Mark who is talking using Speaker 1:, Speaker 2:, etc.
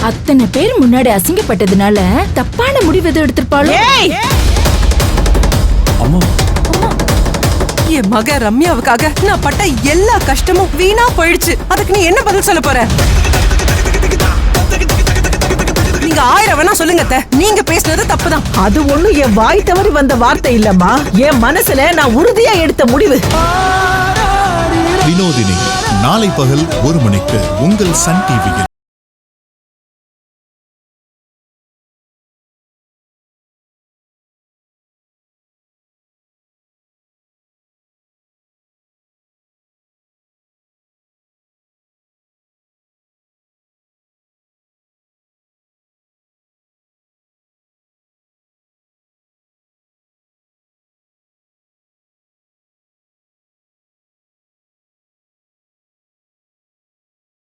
Speaker 1: அத்தனை பேர் முன்னாடி அசிங்கப்பட்டதுனால தப்பான முடிவு எதுவும் எடுத்திருப்பாளோ?
Speaker 2: என் மக ரம்யாவுக்காக நான் பட்ட எல்லா கஷ்டமும் வீணா போயிடுச்சு. அதுக்கு நீ என்ன பதில் சொல்ல போற? நீங்க 1000 வேணா சொல்லுங்க அத்தை, நீங்க பேசுனது தப்புதான்.
Speaker 3: அது ஒண்ணும் என் வாய் தவறி வந்த வார்த்தை இல்லம்மா, என் மனசுல நான் உறுதியா எடுத்த முடிவு.
Speaker 4: வினோதினி நாளை பகல் 1 மணிக்கு உங்கள் சன் டிவியில்.